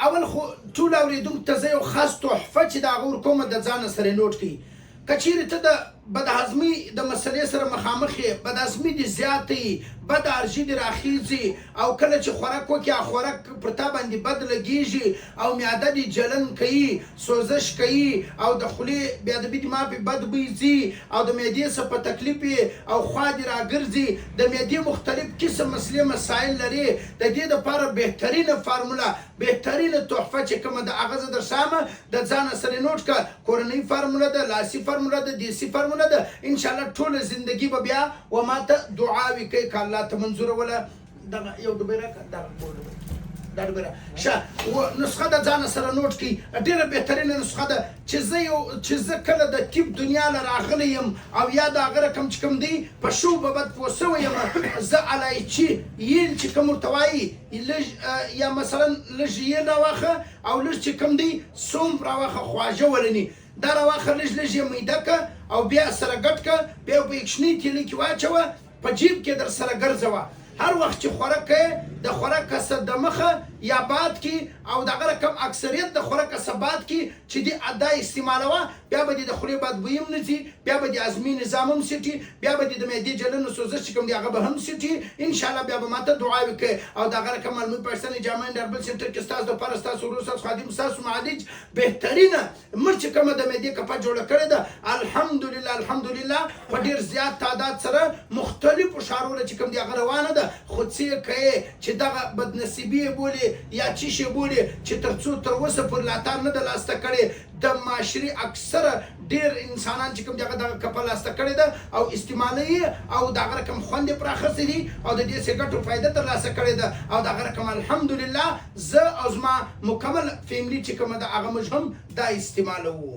اول خو ټول اوریدونکو ته زه یو خاص تحفه چې د هغه ورکومه د ځانه سره نوټ کړي. که چیرې ته د بدهضمي د مسلې سره مخامخ یې، بدهضمي دې زیاته یي، بد ارژي دې راخیږي، او کله چې خوراک وکړې خوراک پر تا باندې بد لګېږي، او معده دې جلن کوي، سوزش کوي، او د خولې بې ادبي دې ما پې بد بوی ځي، او د معدې څه په تکلیف یې او خوا دې راګرځي، د معدې مختلف قسم مسلې مسایل لري. د دې دپاره بهترینه فارموله، بهترینه تحفه چې کومه ده هغه زه درښامه، د ځانه سره نوټ کړه. کورنۍ فارموله ده، لاسي فارموله ده، دیسي فارموله ده. انشاءالله ټوله زندګي به بیا و ماته دعاوې کوي که الله ته منظوره وله. دغه یو ډوبۍ راکړه، دغه دا ډوبۍ را ښه نسخه د ځانه سره نوټ کړي. ډېره بهترینه نسخه ده چې زه کله د طب دنیا نه راغلی یم، او یا د هغه رقم چې کوم دی په شو به بد پوه سوی یم، زه الایچي ییل چې کوم ورته وایي لږ، یا مثلا لږ ییل راواخه، او لږ چې کوم دی سومف راواخه خواږه ولني، دا راواخه لږ لږ یې میده که، او بیا سره ګډ که، بیا په یکشنۍ تیلي کې واچوه، په جیب کې در سره ګرځوه. هر وخت چې خوراک کوې د خوراک کسه د مخه یا باد کې، او دغه رقم اکثریت د خوراک کسه باد کې چې دې دا استعمالوه، بیا به دې د خولې بد بوی هم نه ځي، بیا به دې هضمي نظام هم سټي، بیا به دې د معدې جلن او سوزش چې کوم دی هغه به هم سټي. انشاءالله بیا به ماته دعاوې کوي. او دغه رقم معلومات پاکستاني جامع اینډ هربل سنټر کې ستاسو دپاره ستاسو ورور ستاسو خادم ستاسو معالج بهترینه مرچ کومه د معدې کپه جوړه کړې ده. الحمدلله الحمدلله په ډېر زیات تعداد سره مختلفو ښارونو چې کوم دی هغه روانه ده. خو څه یې کوې چې دغه بدنصیبي یې بولي یا چی شی بولي چې تر څو تر اوسه پورې لاتار نه ده لاسته کړې، د معاشري اکثره ډېر انسانان چې کوم دي هغه دغه کپه لاسته کړې ده او استعمالوي، او دغه رقم خوند یې پراخستی دي، او د دې څه ګټو فایده ترلاسه کړې ده. او دغه رقم الحمدلله زه او زما مکمل فیملي چې کومه ده هغه موږ هم دا استعمالوو.